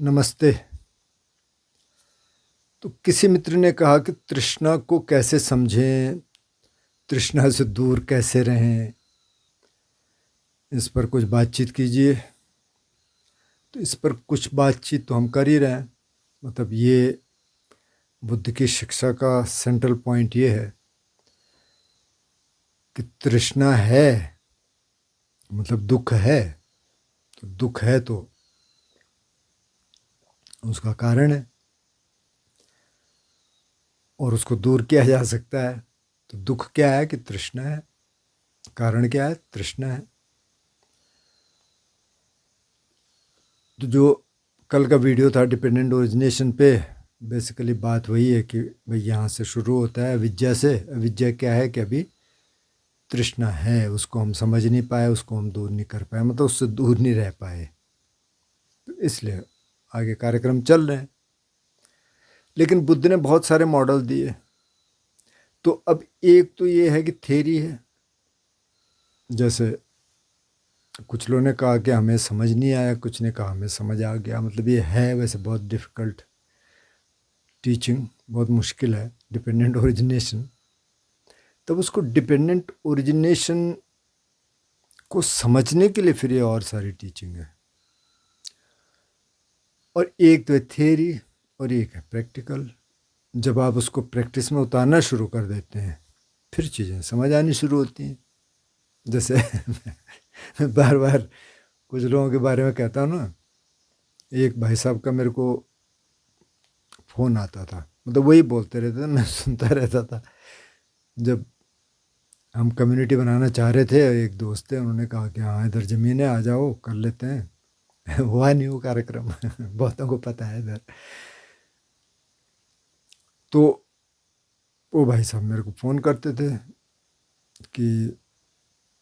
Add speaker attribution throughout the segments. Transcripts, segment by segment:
Speaker 1: नमस्ते। तो किसी मित्र ने कहा कि तृष्णा को कैसे समझें, तृष्णा से दूर कैसे रहें, इस पर कुछ बातचीत कीजिए। तो इस पर कुछ बातचीत तो हम कर ही रहे हैं। मतलब ये बुद्ध की शिक्षा का सेंट्रल पॉइंट ये है कि तृष्णा है मतलब दुख है। तो दुख है तो उसका कारण है और उसको दूर किया जा सकता है। तो दुख क्या है कि तृष्णा है, कारण क्या है? तृष्णा है। तो जो कल का वीडियो था डिपेंडेंट ओरिजिनेशन पे, बेसिकली बात वही है कि भाई यहाँ से शुरू होता है अविद्या से। अविद्या क्या है कि अभी तृष्णा है, उसको हम समझ नहीं पाए, उसको हम दूर नहीं कर पाए, मतलब उससे दूर नहीं रह पाए। तो इसलिए आगे कार्यक्रम चल रहे हैं। लेकिन बुद्ध ने बहुत सारे मॉडल दिए। तो अब एक तो ये है कि थ्योरी है, जैसे कुछ लोगों ने कहा कि हमें समझ नहीं आया, कुछ ने कहा हमें समझ आ गया। मतलब ये है वैसे बहुत डिफ़िकल्ट टीचिंग, बहुत मुश्किल है डिपेंडेंट ओरिजिनेशन। तब उसको डिपेंडेंट ओरिजिनेशन को समझने के लिए फिर ये और सारी टीचिंग है। और एक तो है थियरी और एक है प्रैक्टिकल। जब आप उसको प्रैक्टिस में उतारना शुरू कर देते हैं फिर चीज़ें समझ आनी शुरू होती हैं। जैसे मैं बार बार कुछ लोगों के बारे में कहता हूँ ना, एक भाई साहब का मेरे को फ़ोन आता था, मतलब वही बोलते रहते थे, मैं सुनता रहता था। जब हम कम्युनिटी बनाना चाह रहे थे, एक दोस्त थे, उन्होंने कहा कि हाँ इधर ज़मीन है, आ जाओ कर लेते हैं। हुआ नहीं वो कार्यक्रम। बहुतों को पता है इधर। तो वो भाई साहब मेरे को फ़ोन करते थे कि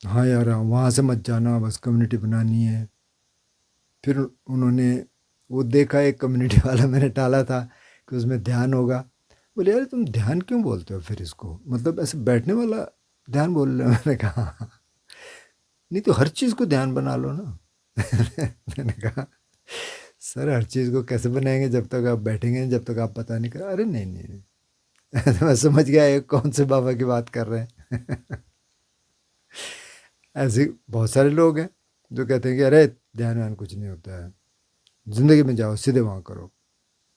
Speaker 1: हाँ यार वहाँ से मत जाना, बस कम्युनिटी बनानी है। फिर उन्होंने वो देखा, एक कम्युनिटी वाला मैंने डाला था कि उसमें ध्यान होगा। बोले यार तुम ध्यान क्यों बोलते हो फिर इसको, मतलब ऐसे बैठने वाला ध्यान बोल रहे हो। मैंने कहा नहीं तो हर चीज़ को ध्यान बना लो ना। मैंने कहा सर हर चीज़ को कैसे बनाएंगे जब तक आप बैठेंगे, जब तक आप पता नहीं कर। अरे नहीं नहीं नहीं। तो मैं समझ गया ये कौन से बाबा की बात कर रहे हैं। ऐसे बहुत सारे लोग हैं जो कहते हैं कि अरे ध्यान व्यान कुछ नहीं होता है, ज़िंदगी में जाओ सीधे वहाँ करो।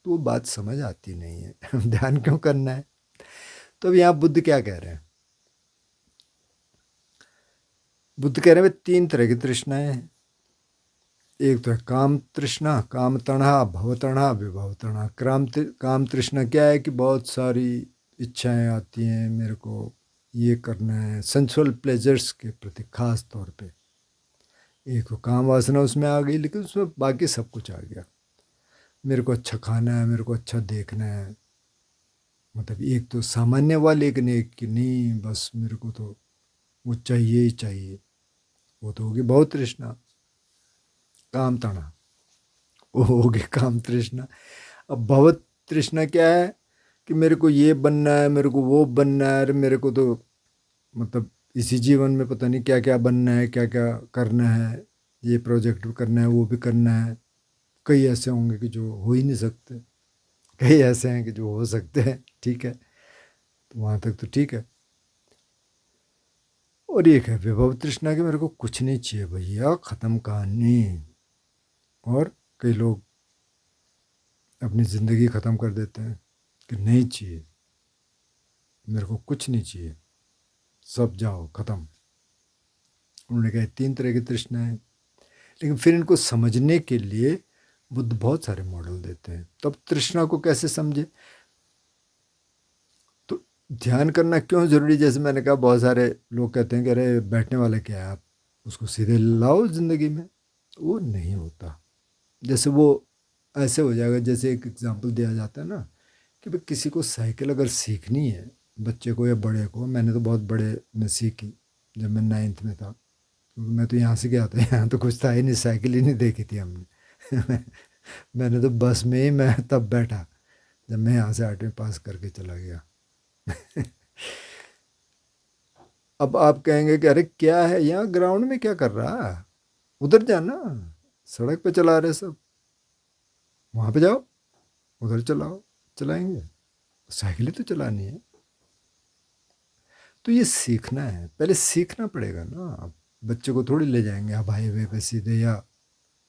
Speaker 1: तो वो बात समझ आती नहीं है। ध्यान क्यों करना है? तो अब यहाँ बुद्ध क्या कह रहे हैं? बुद्ध कह रहे हैं तीन तरह की तृष्णाएं हैं। एक तो है काम तृष्णा, काम तणा, भव तणा, विभव तणा। काम तृष्णा क्या है कि बहुत सारी इच्छाएं आती हैं, मेरे को ये करना है, सेंसुअल प्लेजर्स के प्रति खास तौर पे। एक तो काम वासना उसमें आ गई, लेकिन उसमें बाकी सब कुछ आ गया। मेरे को अच्छा खाना है, मेरे को अच्छा देखना है, मतलब एक तो सामान्य वाले, एक ने कि नहीं बस मेरे को तो वो चाहिए ही चाहिए। वो तो होगी बहुत तृष्णा, काम तणा। वो होगी काम तृष्णा। अब भव तृष्णा क्या है कि मेरे को ये बनना है, मेरे को वो बनना है, अरे मेरे को तो मतलब इसी जीवन में पता नहीं क्या क्या बनना है, क्या क्या करना है, ये प्रोजेक्ट भी करना है, वो भी करना है। कई ऐसे होंगे कि जो हो ही नहीं सकते, कई ऐसे हैं कि जो हो सकते हैं, ठीक है, तो वहाँ तक तो ठीक है। और एक है विभव तृष्णा कि मेरे को कुछ नहीं चाहिए भैया, ख़त्म कहानी। और कई लोग अपनी ज़िंदगी ख़त्म कर देते हैं कि नहीं चाहिए, मेरे को कुछ नहीं चाहिए, सब जाओ ख़त्म। उन्होंने कहा तीन तरह की तृष्णा है। लेकिन फिर इनको समझने के लिए बुद्ध बहुत सारे मॉडल देते हैं। तो अब तृष्णा को कैसे समझे? तो ध्यान करना क्यों ज़रूरी? जैसे मैंने कहा बहुत सारे लोग कहते हैं कि अरे बैठने वाला क्या है, आप उसको सीधे लाओ ज़िंदगी में। वो नहीं होता। जैसे वो ऐसे हो जाएगा, जैसे एक एग्जांपल दिया जाता है ना कि भाई किसी को साइकिल अगर सीखनी है, बच्चे को या बड़े को। मैंने तो बहुत बड़े में सीखी जब मैं 9th में था। मैं तो यहाँ से गया था, यहाँ तो कुछ था ही नहीं, साइकिल ही नहीं देखी थी हमने। मैंने तो बस में ही मैं तब बैठा जब मैं यहाँ से 8वीं पास करके चला गया। अब आप कहेंगे कि अरे क्या है यहाँ ग्राउंड में क्या कर रहा है, उधर जाना, सड़क पे चला रहे सब। वहाँ पे जाओ, उधर चलाओ, चलाएंगे। साइकिल ही तो चलानी है। तो ये सीखना है, पहले सीखना पड़ेगा ना। आप बच्चे को थोड़ी ले जाएंगे आप हाईवे पे सीधे, या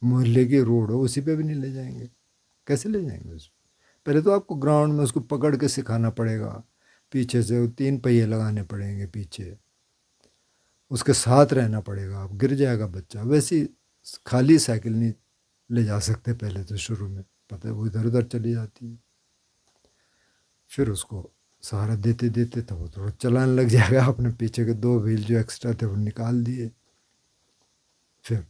Speaker 1: मोहल्ले की रोड हो उसी पे भी नहीं ले जाएंगे। कैसे ले जाएंगे उसको? पहले तो आपको ग्राउंड में उसको पकड़ के सिखाना पड़ेगा, पीछे से वो 3 पहिए लगाने पड़ेंगे पीछे, उसके साथ रहना पड़ेगा। आप गिर जाएगा बच्चा। वैसे खाली साइकिल नहीं ले जा सकते पहले तो, शुरू में पता है वो इधर उधर चली जाती है। फिर उसको सहारा देते देते तो वो थोड़ा चलाने लग जाएगा। अपने पीछे के 2 व्हील जो एक्स्ट्रा थे वो निकाल दिए, फिर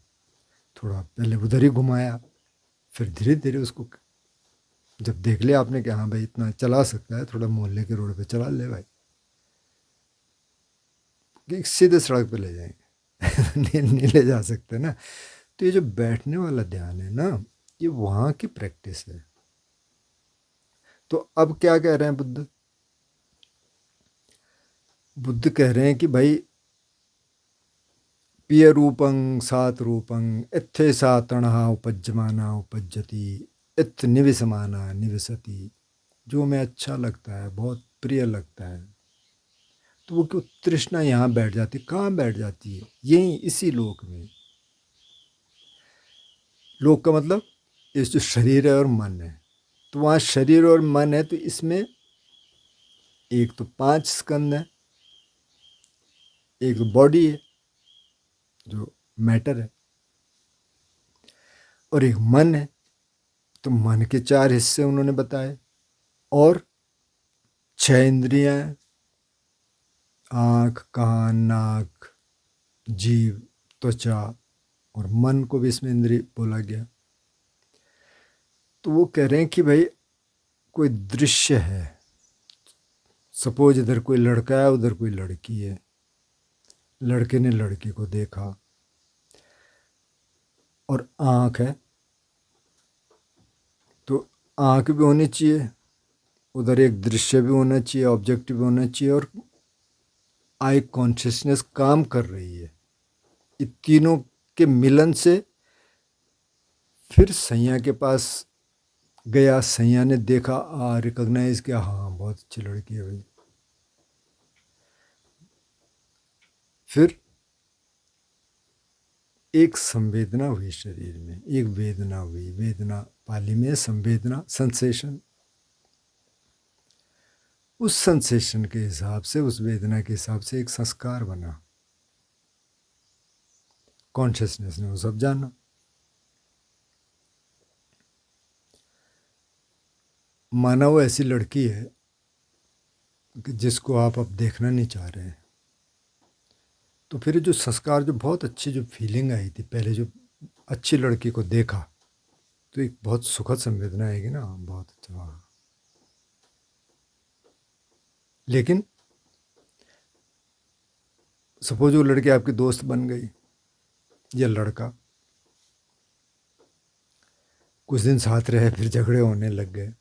Speaker 1: थोड़ा पहले उधर ही घुमाया, फिर धीरे धीरे उसको जब देख लिया आपने कि हाँ भाई इतना चला सकता है, थोड़ा मोहल्ले के रोड पे चला ले भाई, कि सीधे सड़क पे ले जाएंगे। नहीं ले जा सकते ना। तो ये जो बैठने वाला ध्यान है ना, ये वहाँ की प्रैक्टिस है। तो अब क्या कह रहे हैं बुद्ध? बुद्ध कह रहे हैं कि भाई पिय रूपं सात रूपं इत्थे सा तणहा उपज्यमाना उपज्यति इत्थ निविसमाना निविसति। जो हमें अच्छा लगता है, बहुत प्रिय लगता है, तो वो क्यों तृष्णा यहाँ बैठ जाती? कहाँ बैठ जाती है? यहीं इसी लोक में। लोक का मतलब इस जो शरीर है और मन है, तो वहाँ शरीर और मन है, तो इसमें एक तो 5 स्कंद है, एक तो बॉडी है जो मैटर है, और एक मन है। तो मन के 4 हिस्से उन्होंने बताए, और 6 इंद्रियां हैं, आँख, कान, नाक, जीव, त्वचा, और मन को भी इसमें इंद्रिय बोला गया। तो वो कह रहे हैं कि भाई कोई दृश्य है, सपोज इधर कोई लड़का है, उधर कोई लड़की है, लड़के ने लड़की को देखा, और आँख है, तो आँख भी होनी चाहिए, उधर एक दृश्य भी होना चाहिए, ऑब्जेक्ट भी होना चाहिए, और आई कॉन्शियसनेस काम कर रही है। ये तीनों के मिलन से फिर सैया के पास गया, सैया ने देखा, रिकॉग्नाइज किया, हाँ बहुत अच्छी लड़की है भाई। फिर एक संवेदना हुई शरीर में, एक वेदना हुई। वेदना पाली में संवेदना, सेंसेशन। उस सेंसेशन के हिसाब से, उस वेदना के हिसाब से एक संस्कार बना। कॉन्शियसनेस ने वो सब जाना। माना वो ऐसी लड़की है कि जिसको आप अब देखना नहीं चाह रहे हैं, तो फिर जो संस्कार, जो बहुत अच्छी जो फीलिंग आई थी पहले, जो अच्छी लड़की को देखा, तो एक बहुत सुखद संवेदना आएगी ना, बहुत अच्छा। लेकिन सपोज वो लड़की आपकी दोस्त बन गई, या लड़का, कुछ दिन साथ रहे, फिर झगड़े होने लग गए,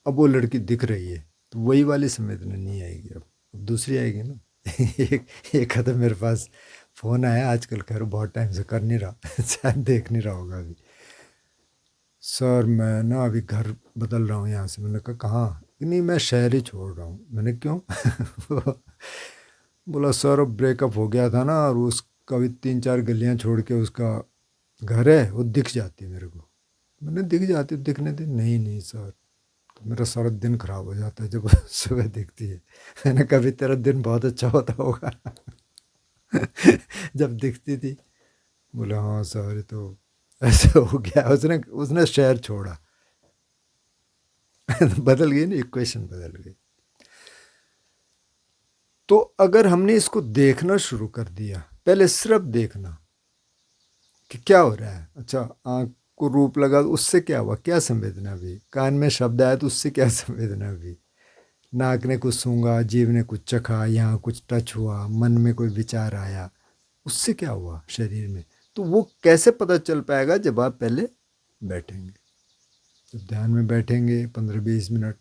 Speaker 1: अब वो लड़की दिख रही है, तो वही वाली संवेदना नहीं आएगी, अब दूसरी आएगी ना। एक तो मेरे पास फ़ोन आया आजकल, खैर बहुत टाइम से कर नहीं रहा, शायद देख नहीं रहा होगा अभी। सर मैं ना अभी घर बदल रहा हूँ यहाँ से। मैंने कहा कहाँ? नहीं मैं शहर ही छोड़ रहा हूँ। मैंने क्यों? बोला सर अब ब्रेकअप हो गया था ना, और उसका भी 3-4 गलियाँ छोड़ के उसका घर है, वो दिख जाती है मेरे को। मैंने दिख जाती, दिखने दे। नहीं नहीं सर, तो मेरा सारा दिन ख़राब हो जाता है जब सुबह दिखती है। मैंने कभी तेरा दिन बहुत अच्छा होता होगा जब दिखती थी। बोला हाँ सर ये तो ऐसे हो गया। उसने उसने शहर छोड़ा। बदल गई ना, इक्वेशन बदल गई। तो अगर हमने इसको देखना शुरू कर दिया, पहले सिर्फ देखना कि क्या हो रहा है। अच्छा आँख को रूप लगा, उससे क्या हुआ, क्या संवेदना हुई? कान में शब्द आया तो उससे क्या संवेदना हुई? नाक ने कुछ सूंघा, जीव ने कुछ चखा, यहाँ कुछ टच हुआ, मन में कोई विचार आया, उससे क्या हुआ शरीर में? तो वो कैसे पता चल पाएगा? जब आप पहले बैठेंगे, जब ध्यान में बैठेंगे 15-20 मिनट,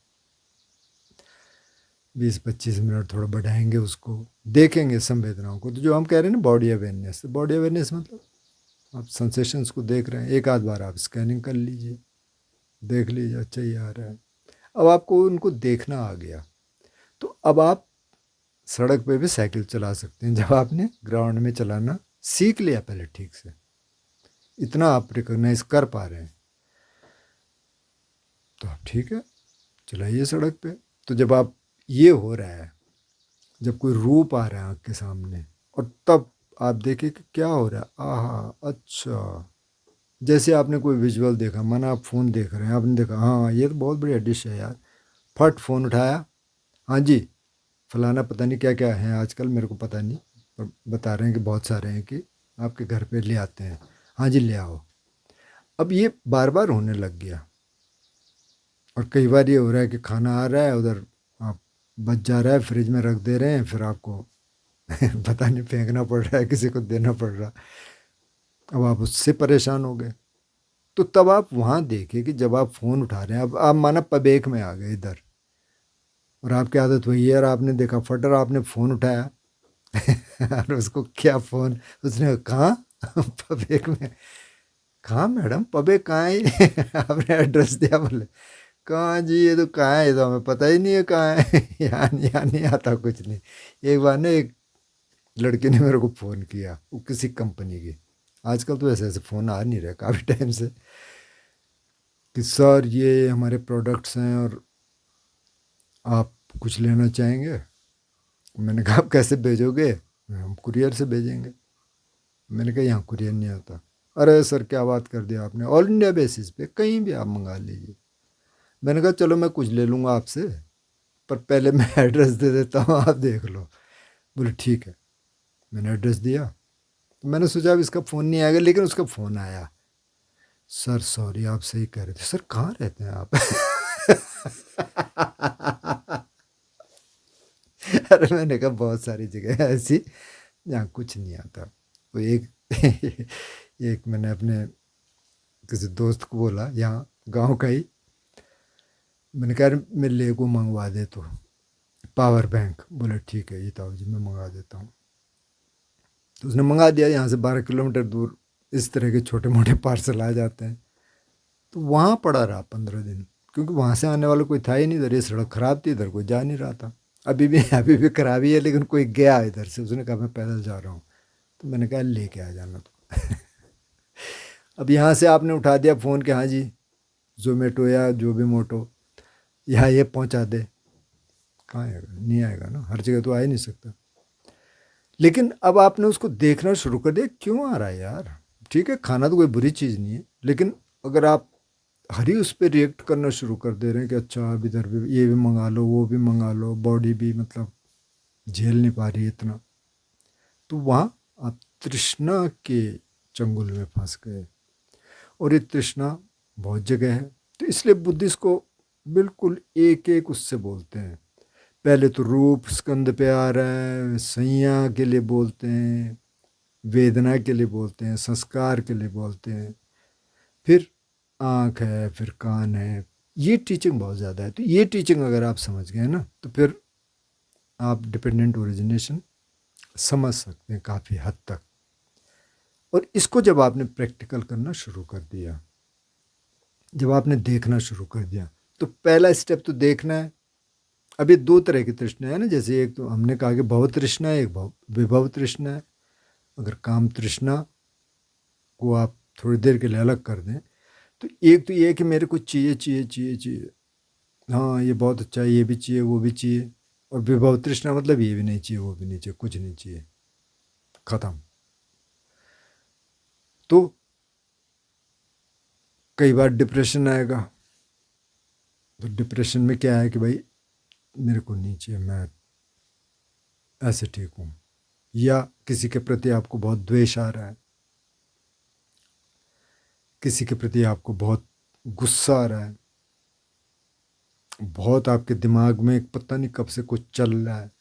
Speaker 1: 20-25 मिनट थोड़ा बढ़ाएंगे, उसको देखेंगे संवेदनाओं को। तो जो हम कह रहे हैं ना बॉडी अवेयरनेस, तो बॉडी अवेयरनेस मतलब आप सेंसेशंस को देख रहे हैं, एक आध बार आप स्कैनिंग कर लीजिए, देख लीजिए अच्छा ये आ रहा है। अब आपको उनको देखना आ गया, तो अब आप सड़क पे भी साइकिल चला सकते हैं जब आपने ग्राउंड में चलाना सीख लिया पहले ठीक से, इतना आप रिकॉग्नाइज कर पा रहे हैं, तो आप ठीक है चलाइए सड़क पे। तो जब आप ये हो रहा है, जब कोई रूप आ रहा है आँख के सामने, और तब आप देखें कि क्या हो रहा है, आहा अच्छा, जैसे आपने कोई विजुअल देखा, माना आप फ़ोन देख रहे हैं, आपने देखा हाँ ये तो बहुत बढ़िया डिश है यार, फट फ़ोन उठाया, हाँ जी फलाना पता नहीं क्या क्या है आजकल मेरे को पता नहीं, पर बता रहे हैं कि बहुत सारे हैं कि आपके घर पे ले आते हैं, हाँ जी ले आओ। अब ये बार बार होने लग गया, और कई बार ये हो रहा है कि खाना आ रहा है उधर, आप बच जा रहा है, फ्रिज में रख दे रहे हैं, फिर आपको पता नहीं फेंकना पड़ रहा है, किसी को देना पड़ रहा, अब आप उससे परेशान हो गए। तो तब आप वहाँ देखिए कि जब आप फ़ोन उठा रहे हैं, अब आप माना पबेक में आ गए इधर, और आपकी आदत वही है, और आपने देखा फटर, आपने फ़ोन उठाया और उसको क्या फ़ोन, उसने कहाँ पबेक में, कहाँ मैडम पबेक कहाँ है आपने एड्रेस दिया, बोले कहाँ जी ये तो कहाँ है, ये तो हमें पता ही नहीं है कहाँ है यहाँ नहीं आता कुछ नहीं। एक बार ना एक लड़के ने मेरे को फ़ोन किया, वो किसी कंपनी की, आजकल तो ऐसे ऐसे फ़ोन आ नहीं रहे काफ़ी टाइम से, कि सर ये हमारे प्रोडक्ट्स हैं और आप कुछ लेना चाहेंगे। मैंने कहा आप कैसे भेजोगे, हम कुरियर से भेजेंगे। मैंने कहा यहाँ कुरियर नहीं आता। अरे सर क्या बात कर दिया आपने, ऑल इंडिया बेसिस पे कहीं भी आप मंगा लीजिए। मैंने कहा चलो मैं कुछ ले लूँगा आपसे, पर पहले मैं एड्रेस दे देता हूँ, आप देख लो। बोले ठीक है। मैंने एड्रेस दिया, तो मैंने सोचा अब इसका फ़ोन नहीं आएगा, लेकिन उसका फ़ोन आया। सर सॉरी आप सही कह रहे थे, सर कहाँ रहते हैं आप अरे मैंने कहा बहुत सारी जगह है ऐसी जहाँ कुछ नहीं आता। वो एक एक मैंने अपने किसी दोस्त को बोला, यहाँ गांव का ही, मैंने कहा मेरे लिए को मंगवा दे तो पावर बैंक। बोले ठीक है ये ताऊ जी मैं मंगा देता हूँ। तो उसने मंगा दिया। यहाँ से 12 किलोमीटर दूर इस तरह के छोटे मोटे पार्सल आ जाते हैं। तो वहाँ पड़ा रहा 15 दिन, क्योंकि वहाँ से आने वाला कोई था ही नहीं। इधर ये सड़क ख़राब थी, इधर कोई जा नहीं रहा था। अभी भी खराब ही है, लेकिन कोई गया इधर से, उसने कहा मैं पैदल जा रहा हूँ। तो मैंने कहा लेके आ जाना तो अब यहाँ से आपने उठा दिया फ़ोन के, हाँ जी जोमेटो या जो भी मोटो यहाँ ये पहुँचा दे, कहाँ आएगा, नहीं आएगा ना, हर जगह तो आ ही नहीं सकता। लेकिन अब आपने उसको देखना शुरू कर दिया, क्यों आ रहा है यार। ठीक है खाना तो कोई बुरी चीज़ नहीं है, लेकिन अगर आप हर ही उस पर रिएक्ट करना शुरू कर दे रहे हैं कि अच्छा अब इधर भी ये भी मंगा लो वो भी मंगा लो, बॉडी भी मतलब झेल नहीं पा रही इतना, तो वहाँ आप तृष्णा के चंगुल में फंस गए। और ये तृष्णा बहुत जगह है, तो इसलिए बुद्धिस्ट को बिल्कुल एक एक उससे बोलते हैं। पहले तो रूप स्कंद पे आ रहा है, संज्ञा के लिए बोलते हैं, वेदना के लिए बोलते हैं, संस्कार के लिए बोलते हैं, फिर आँख है, फिर कान है। ये टीचिंग बहुत ज़्यादा है। तो ये टीचिंग अगर आप समझ गए ना, तो फिर आप डिपेंडेंट ओरिजिनेशन समझ सकते हैं काफ़ी हद तक। और इसको जब आपने प्रैक्टिकल करना शुरू कर दिया, जब आपने देखना शुरू कर दिया, तो पहला स्टेप तो देखना है। अभी दो तरह की तृष्णा है ना, जैसे एक तो हमने कहा कि भव तृष्णा है, एक विभव तृष्णा है। अगर काम तृष्णा को आप थोड़ी देर के लिए अलग कर दें, तो एक तो ये है कि मेरे को चाहिए चाहिए चाहिए चाहिए, हाँ ये बहुत अच्छा है, ये भी चाहिए वो भी चाहिए। और विभव तृष्णा मतलब ये भी नहीं चाहिए वो भी नहीं चाहिए, कुछ नहीं चाहिए, ख़त्म। तो कई बार डिप्रेशन आएगा। तो डिप्रेशन में क्या है कि भाई मेरे को नहीं चाहिए, मैं ऐसे ठीक हूँ। या किसी के प्रति आपको बहुत द्वेष आ रहा है, किसी के प्रति आपको बहुत गुस्सा आ रहा है, बहुत आपके दिमाग में एक पता नहीं कब से कुछ चल रहा है,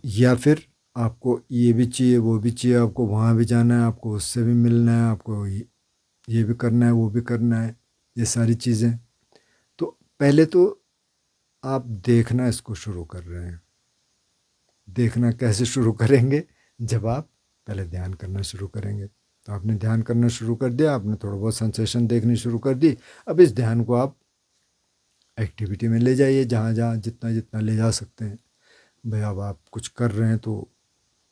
Speaker 1: या फिर आपको ये भी चाहिए वो भी चाहिए, आपको वहाँ भी जाना है, आपको उससे भी मिलना है, आपको ये भी करना है वो भी करना है, ये सारी चीज़ें। तो पहले तो आप देखना इसको शुरू कर रहे हैं। देखना कैसे शुरू करेंगे, जब आप पहले ध्यान करना शुरू करेंगे। तो आपने ध्यान करना शुरू कर दिया, आपने थोड़ा बहुत सेंसेशन देखनी शुरू कर दी। अब इस ध्यान को आप एक्टिविटी में ले जाइए, जहाँ जहाँ जितना जितना ले जा सकते हैं। भाई अब आप कुछ कर रहे हैं तो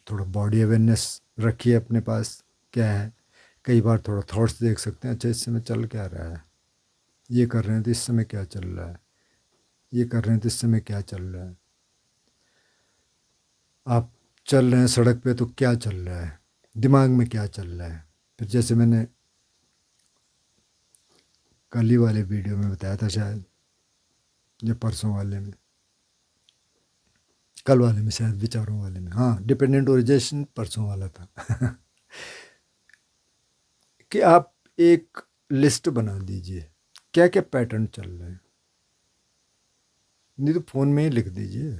Speaker 1: थोड़ा बॉडी अवेयरनेस रखिए अपने पास, क्या है। कई बार थोड़ा थॉट्स देख सकते हैं, अच्छा इस समय चल क्या रहा है, ये कर रहे हैं तो इस समय क्या चल रहा है, ये कर रहे हैं तो इस समय क्या चल रहा है। आप चल रहे हैं सड़क पे तो क्या चल रहा है, दिमाग में क्या चल रहा है। फिर जैसे मैंने कल ही वाले वीडियो में बताया था शायद, या परसों वाले में, कल वाले में शायद, विचारों वाले में, हाँ, डिपेंडेंट ओरिजिनेशन परसों वाला था कि आप एक लिस्ट बना दीजिए क्या क्या पैटर्न चल रहे हैं, नहीं तो फ़ोन में ही लिख दीजिए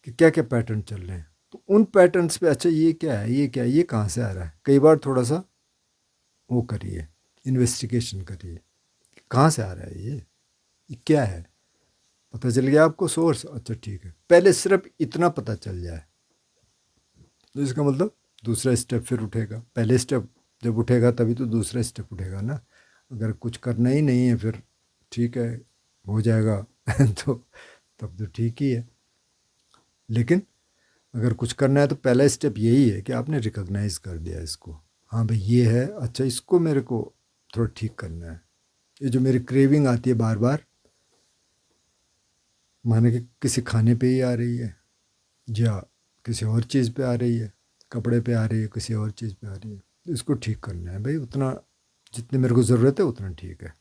Speaker 1: कि क्या क्या पैटर्न चल रहे हैं। तो उन पैटर्न्स पे, अच्छा ये क्या है, ये क्या है, ये कहाँ से आ रहा है, कई बार थोड़ा सा वो करिए, इन्वेस्टिगेशन करिए, कहाँ से आ रहा है, ये क्या है। पता चल गया आपको सोर्स, अच्छा ठीक है। पहले सिर्फ इतना पता चल जाए तो इसका मतलब दूसरा स्टेप फिर उठेगा। पहले स्टेप जब उठेगा तभी तो दूसरा स्टेप उठेगा ना। अगर कुछ करना ही नहीं है फिर ठीक है, हो जाएगा तो तब तो ठीक ही है। लेकिन अगर कुछ करना है तो पहला स्टेप यही है कि आपने रिकॉग्नाइज कर दिया इसको, हाँ भाई ये है, अच्छा इसको मेरे को थोड़ा ठीक करना है। ये जो मेरी क्रेविंग आती है बार बार, माने कि किसी खाने पे ही आ रही है या किसी और चीज़ पे आ रही है, कपड़े पे आ रही है, किसी और चीज़ पे आ रही है, तो इसको ठीक करना है भाई। उतना जितनी मेरे को ज़रूरत है उतना ठीक है।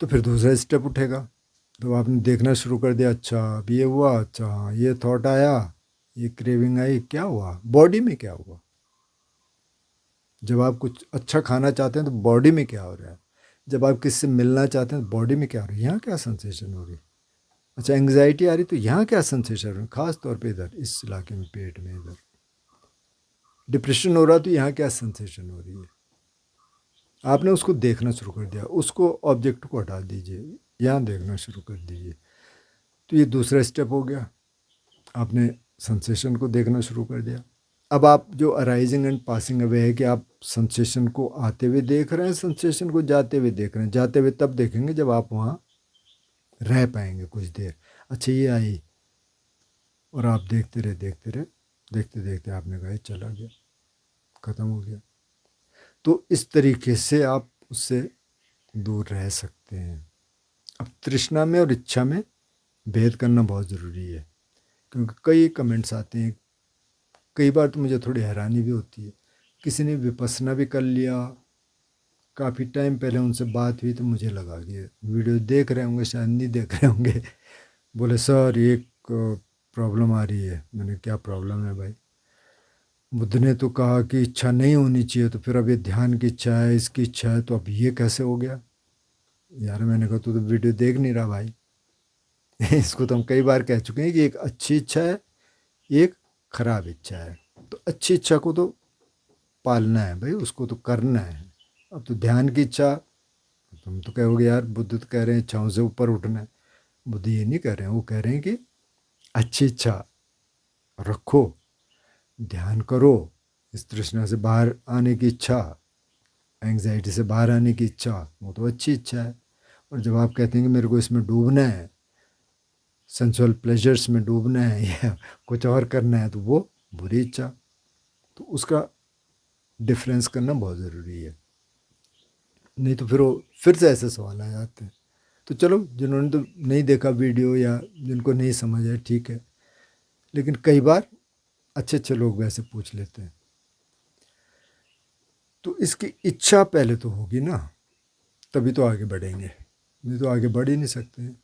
Speaker 1: तो फिर दूसरा स्टेप उठेगा। तो आपने देखना शुरू कर दिया, अच्छा अब ये हुआ, अच्छा हाँ ये थॉट आया, ये क्रेविंग आई, क्या हुआ बॉडी में, क्या हुआ। जब आप कुछ अच्छा खाना चाहते हैं तो बॉडी में क्या हो रहा है। जब आप किसी से मिलना चाहते हैं तो बॉडी में क्या हो रहा है, यहाँ क्या सेंसेशन हो रही है। अच्छा एंग्जाइटी आ रही तो यहाँ क्या सेंसेशन हो रही है, खास तौर पे इधर इस इलाके में, पेट में इधर। डिप्रेशन हो रहा तो यहाँ क्या सेंसेशन हो रही है। आपने उसको देखना शुरू कर दिया, उसको ऑब्जेक्ट को हटा दीजिए, यहाँ देखना शुरू कर दीजिए। तो ये दूसरा स्टेप हो गया, आपने सेंसेशन को देखना शुरू कर दिया। अब आप जो अराइजिंग एंड पासिंग अवे है कि आप सेंसेशन को आते हुए देख रहे हैं, सेंसेशन को जाते हुए देख रहे हैं। जाते हुए तब देखेंगे जब आप वहाँ रह पाएंगे कुछ देर। अच्छा ये आई और आप देखते रहे देखते रहे, देखते देखते आपने कहा चला गया, ख़त्म हो गया। तो इस तरीके से आप उससे दूर रह सकते हैं। अब तृष्णा में और इच्छा में भेद करना बहुत ज़रूरी है, क्योंकि कई कमेंट्स आते हैं। कई बार तो मुझे थोड़ी हैरानी भी होती है, किसी ने विपස්සना भी कर लिया, काफ़ी टाइम पहले उनसे बात हुई तो मुझे लगा कि वीडियो देख रहे होंगे, शायद नहीं देख रहे होंगे। बोले सर एक प्रॉब्लम आ रही है। मैंने क्या प्रॉब्लम है भाई। बुद्ध ने तो कहा कि इच्छा नहीं होनी चाहिए, तो फिर अब ये ध्यान की इच्छा है, इसकी इच्छा है, तो अब ये कैसे हो गया यार। मैंने कहा तू तो वीडियो देख नहीं रहा भाई इसको तो हम कई बार कह चुके हैं कि एक अच्छी इच्छा है, एक खराब इच्छा है। तो अच्छी इच्छा को तो पालना है भाई, उसको तो करना है। अब तो ध्यान की इच्छा, तुम तो कहोगे यार बुद्ध तो कह रहे हैं इच्छाओं से ऊपर उठना है। बुद्ध ये नहीं कह रहे हैं, वो कह रहे हैं कि अच्छी इच्छा रखो, ध्यान करो, इस तृष्णा से बाहर आने की इच्छा, एंग्जाइटी से बाहर आने की इच्छा, वो तो अच्छी इच्छा है। और जब आप कहते हैं कि मेरे को इसमें डूबना है, सेंसुअल प्लेजर्स में डूबना है या कुछ और करना है, तो वो बुरी इच्छा। तो उसका डिफरेंस करना बहुत ज़रूरी है, नहीं तो फिर वो फिर से ऐसे सवाल आ जाते हैं। तो चलो जिन्होंने तो नहीं देखा वीडियो या जिनको नहीं समझ है ठीक है, लेकिन कई बार अच्छे अच्छे लोग वैसे पूछ लेते हैं। तो इसकी इच्छा पहले तो होगी ना, तभी तो आगे बढ़ेंगे, नहीं तो आगे बढ़ ही नहीं सकते हैं।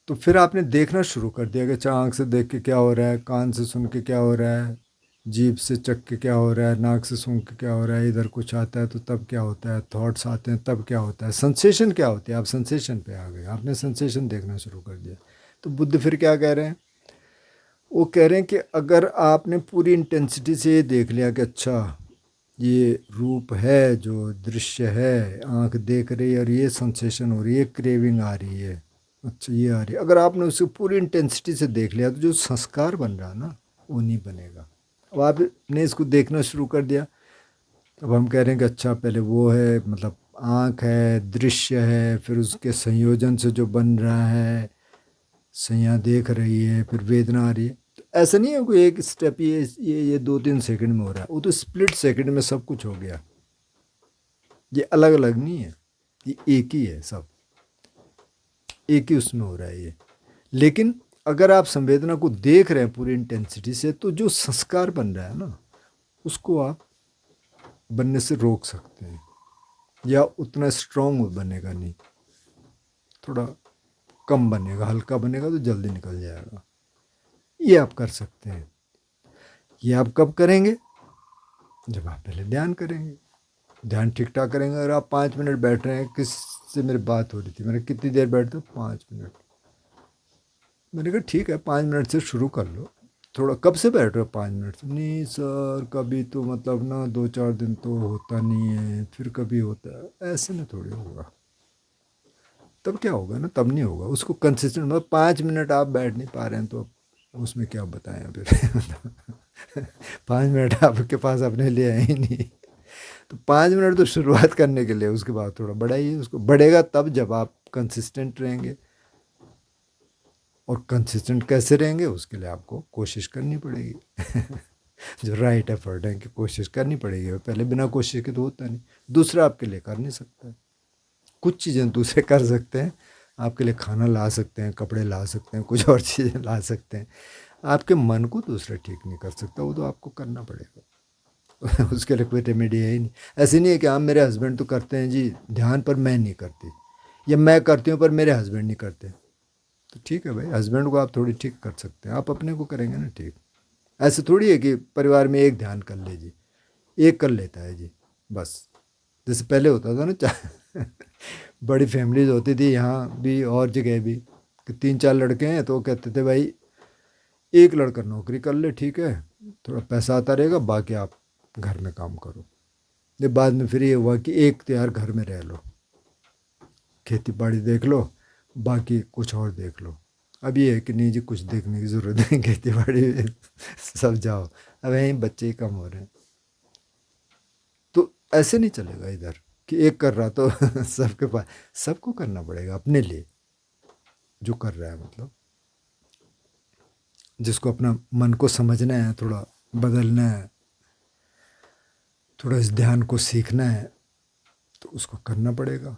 Speaker 1: तो फिर आपने देखना शुरू कर दिया कि अच्छा आँख से देख के क्या हो रहा है, कान से सुन के क्या हो रहा है, जीभ से चख के क्या हो रहा है, नाक से सूंघ के क्या हो रहा है, इधर कुछ आता है तो तब क्या होता है, थॉट्स आते हैं तब क्या होता है, सेंसेशन क्या होती है। आप सेंसेशन पे आ गए, आपने सेंसेशन देखना शुरू कर दिया। तो बुद्ध फिर क्या कह रहे हैं, वो कह रहे हैं कि अगर आपने पूरी इंटेंसिटी से ये देख लिया कि अच्छा ये रूप है, जो दृश्य है, आँख देख रही है और ये सेंसेशन हो रही है, क्रेविंग आ रही है, अच्छा ये आ रही है, अगर आपने उसे पूरी इंटेंसिटी से देख लिया तो जो संस्कार बन रहा है ना, वो नहीं बनेगा। अब आपने इसको देखना शुरू कर दिया, अब हम कह रहे हैं कि अच्छा पहले वो है, मतलब आँख है, दृश्य है, फिर उसके संयोजन से जो बन रहा है, सैया देख रही है, फिर वेदना आ रही है। तो ऐसा नहीं है कोई एक स्टेप ये 2-3 सेकंड में हो रहा है, वो तो स्प्लिट सेकंड में सब कुछ हो गया। ये अलग अलग नहीं है, ये एक ही है, सब एक ही उसमें हो रहा है ये। लेकिन अगर आप संवेदना को देख रहे हैं पूरी इंटेंसिटी से, तो जो संस्कार बन रहा है ना, उसको आप बनने से रोक सकते हैं, या उतना स्ट्रांग बनेगा नहीं, थोड़ा कम बनेगा, हल्का बनेगा तो जल्दी निकल जाएगा। ये आप कर सकते हैं। ये आप कब करेंगे? जब आप पहले ध्यान करेंगे, ध्यान ठीक ठाक करेंगे। अगर आप 5 मिनट बैठ रहे हैं, किससे मेरी बात हो रही थी, मैंने कितनी देर बैठते हो? 5 मिनट। मैंने कहा ठीक है 5 मिनट से शुरू कर लो। थोड़ा कब से बैठ रहे हो? 5 मिनट से। नहीं सर कभी तो मतलब ना 2-4 दिन तो होता नहीं है, फिर कभी होता है। ऐसे में थोड़ी होगा, तब क्या होगा ना, तब नहीं होगा। उसको कंसिस्टेंट, मतलब 5 मिनट आप बैठ नहीं पा रहे हैं तो उसमें क्या बताएं फिर 5 मिनट आपके पास अपने लिए है ही नहीं, तो 5 मिनट तो शुरुआत करने के लिए, उसके बाद थोड़ा बढ़ाइए उसको। बढ़ेगा तब जब आप कंसिस्टेंट रहेंगे। और कंसिस्टेंट कैसे रहेंगे, उसके लिए आपको कोशिश करनी पड़ेगी जो राइट एफर्ट है कि कोशिश करनी पड़ेगी। पहले बिना कोशिश के तो होता नहीं। दूसरा आपके लिए कर नहीं सकता। कुछ चीज़ें दूसरे कर सकते हैं, आपके लिए खाना ला सकते हैं, कपड़े ला सकते हैं, कुछ और चीज़ें ला सकते हैं। आपके मन को दूसरा ठीक नहीं कर सकता, वो तो आपको करना पड़ेगा उसके लिए कोई रेमेडी है ही नहीं। ऐसे नहीं है कि आप, मेरे हस्बैंड तो करते हैं जी ध्यान, पर मैं नहीं करती, या मैं करती हूँ पर मेरे हस्बैंड नहीं करते। तो ठीक है भाई, हस्बैंड को आप थोड़ी ठीक कर सकते हैं, आप अपने को करेंगे ना ठीक। ऐसे थोड़ी है कि परिवार में एक ध्यान कर ले जी, एक कर लेता है जी बस। जैसे पहले होता था ना बड़ी फैमिलीज होती थी यहाँ भी और जगह भी, कि 3-4 लड़के हैं तो वो कहते थे भाई एक लड़का नौकरी कर ले, ठीक है, थोड़ा पैसा आता रहेगा, बाकी आप घर में काम करो। ये बाद में फिर ये हुआ कि एक तो यार घर में रह लो, खेती बाड़ी देख लो, बाकी कुछ और देख लो। अब ये है कि नहीं जी कुछ देखने की ज़रूरत नहीं, खेती बाड़ी सब जाओ, अब यहीं बच्चे ही कम हो रहे हैं। तो ऐसे नहीं चलेगा इधर कि एक कर रहा तो सबके पास, सबको करना पड़ेगा अपने लिए जो कर रहा है। मतलब जिसको अपना मन को समझना है, थोड़ा बदलना है, थोड़ा इस ध्यान को सीखना है, तो उसको करना पड़ेगा।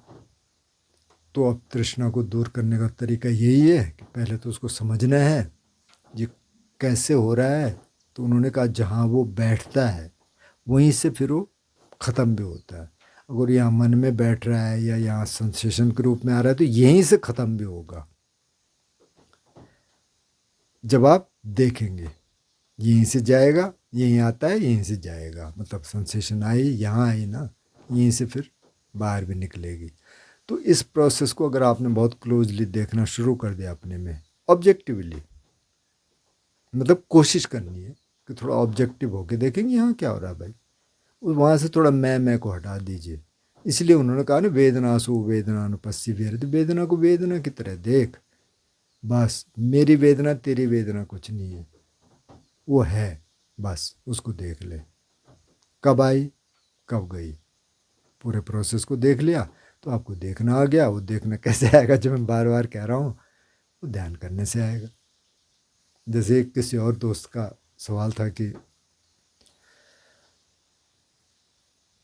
Speaker 1: तो अब तृष्णा को दूर करने का तरीका यही है कि पहले तो उसको समझना है ये कैसे हो रहा है। तो उन्होंने कहा जहाँ वो बैठता है वहीं से फिर वो ख़त्म भी होता है। अगर यहाँ मन में बैठ रहा है या यहाँ सेंसेशन के रूप में आ रहा है तो यहीं से ख़त्म भी होगा जब आप देखेंगे। यहीं से जाएगा, यहीं आता है, यहीं से जाएगा, मतलब सेंसेशन आई यहाँ आई ना, यहीं से फिर बाहर भी निकलेगी। तो इस प्रोसेस को अगर आपने बहुत क्लोजली देखना शुरू कर दिया अपने में, ऑब्जेक्टिवली, मतलब कोशिश करनी है कि थोड़ा ऑब्जेक्टिव होके देखेंगे यहाँ क्या हो रहा है भाई। वहाँ से थोड़ा मैं को हटा दीजिए। इसलिए उन्होंने कहा ना वेदनासु वेदनानुपस्सी विहरति, तो वेदना को वेदना की तरह देख, बस मेरी वेदना तेरी वेदना कुछ नहीं है, वो है, बस उसको देख ले, कब आई कब गई, पूरे प्रोसेस को देख लिया तो आपको देखना आ गया। वो देखना कैसे आएगा, जो मैं बार बार कह रहा हूँ, वो ध्यान करने से आएगा। जैसे किसी और दोस्त का सवाल था कि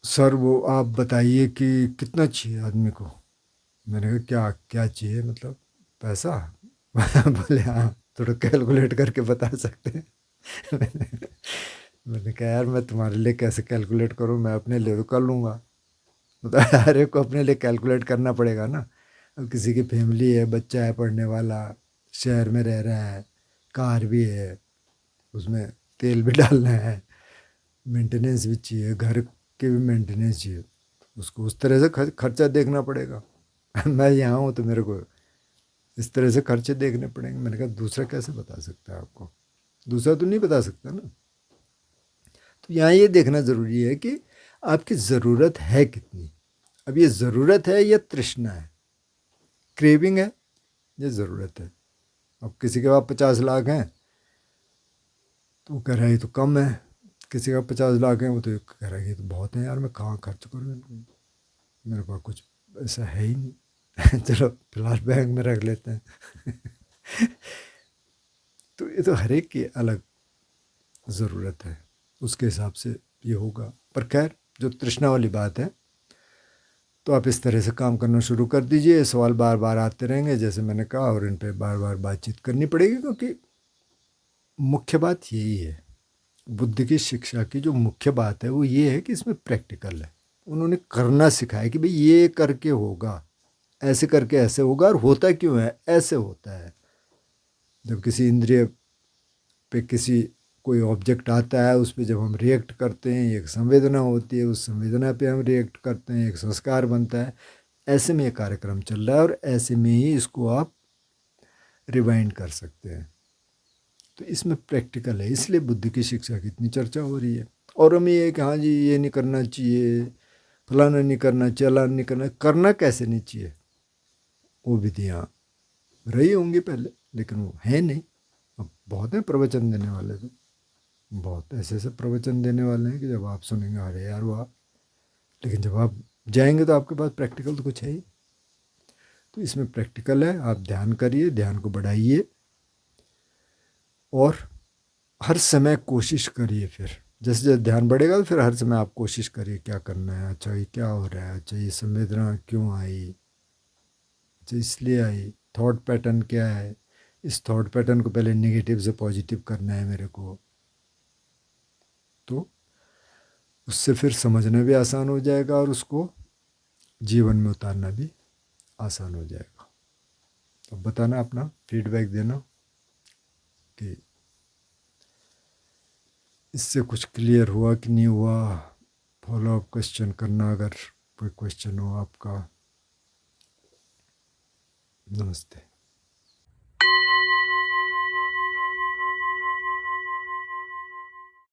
Speaker 1: सर वो आप बताइए कि कितना चाहिए आदमी को। मैंने कहा क्या क्या चाहिए, मतलब पैसा बोले हाँ थोड़ा कैलकुलेट करके बता सकते हैं मैंने कहा यार मैं तुम्हारे लिए कैसे कैलकुलेट करूँ, मैं अपने लिए तो कर लूँगा। मतलब हर एक को अपने लिए कैलकुलेट करना पड़ेगा ना। अब किसी की फैमिली है, बच्चा है पढ़ने वाला, शहर में रह रहा है, कार भी है, उसमें तेल भी डालना है, मेंटेनेंस भी चाहिए, घर के भी मेंटेनेंस चाहिए, उसको उस तरह से खर्चा देखना पड़ेगा मैं यहाँ हूँ तो मेरे को इस तरह से खर्चे देखने पड़ेंगे। मैंने कहा दूसरा कैसे बता सकता है आपको, दूसरा तो नहीं बता सकता ना। तो यहाँ ये देखना ज़रूरी है कि आपकी ज़रूरत है कितनी। अब ये ज़रूरत है या तृष्णा है, क्रेविंग है या ज़रूरत है। अब किसी के पास 50 लाख हैं तो वो कह रहा है ये तो कम है, किसी का 50 लाख है, वो तो कह रहा है ये तो बहुत है यार, मैं कहाँ खर्च करूँ इनको, मेरे पास कुछ ऐसा है ही नहीं चलो फिलहाल बैंक में रख लेते हैं तो ये तो हर एक की अलग ज़रूरत है, उसके हिसाब से ये होगा। पर खैर जो तृष्णा वाली बात है, तो आप इस तरह से काम करना शुरू कर दीजिए। सवाल बार बार आते रहेंगे जैसे मैंने कहा, और इन पर बार बार बातचीत करनी पड़ेगी, क्योंकि मुख्य बात यही है। बुद्ध की शिक्षा की जो मुख्य बात है वो ये है कि इसमें प्रैक्टिकल है। उन्होंने करना सिखाया कि भाई ये करके होगा, ऐसे करके ऐसे होगा, और होता क्यों है, ऐसे होता है। जब किसी इंद्रिय पे किसी कोई ऑब्जेक्ट आता है, उस पर जब हम रिएक्ट करते हैं, एक संवेदना होती है, उस संवेदना पे हम रिएक्ट करते हैं, एक संस्कार बनता है। ऐसे में ये कार्यक्रम चल रहा है, और ऐसे में ही इसको आप रिवाइंड कर सकते हैं। तो इसमें प्रैक्टिकल है, इसलिए बुद्ध की शिक्षा की इतनी चर्चा हो रही है। और हम ये कि हाँ जी ये नहीं करना चाहिए, फलाना नहीं करना, चलाना नहीं करना, करना कैसे नहीं चाहिए, वो विधियाँ रही होंगी पहले, लेकिन वो है नहीं। अब बहुत हैं प्रवचन देने वाले, तो बहुत ऐसे ऐसे प्रवचन देने वाले हैं कि जब आप सुनेंगे अरे यार वाह, लेकिन जब आप जाएंगे तो आपके पास प्रैक्टिकल तो कुछ है ही। तो इसमें प्रैक्टिकल है, आप ध्यान करिए, ध्यान को बढ़ाइए, और हर समय कोशिश करिए। फिर जैसे जैसे ध्यान बढ़ेगा तो फिर हर समय आप कोशिश करिए क्या करना है, अच्छा ये क्या हो रहा है, अच्छा ये संवेदना क्यों आई, अच्छा इसलिए आई, थॉट पैटर्न क्या है, इस थॉट पैटर्न को पहले नेगेटिव से पॉजिटिव करना है मेरे को। तो उससे फिर समझना भी आसान हो जाएगा, और उसको जीवन में उतारना भी आसान हो जाएगा। तो बताना, अपना फीडबैक देना कि इससे कुछ क्लियर हुआ कि नहीं हुआ। फॉलो अप क्वेश्चन करना अगर कोई क्वेश्चन हो आपका। नमस्ते।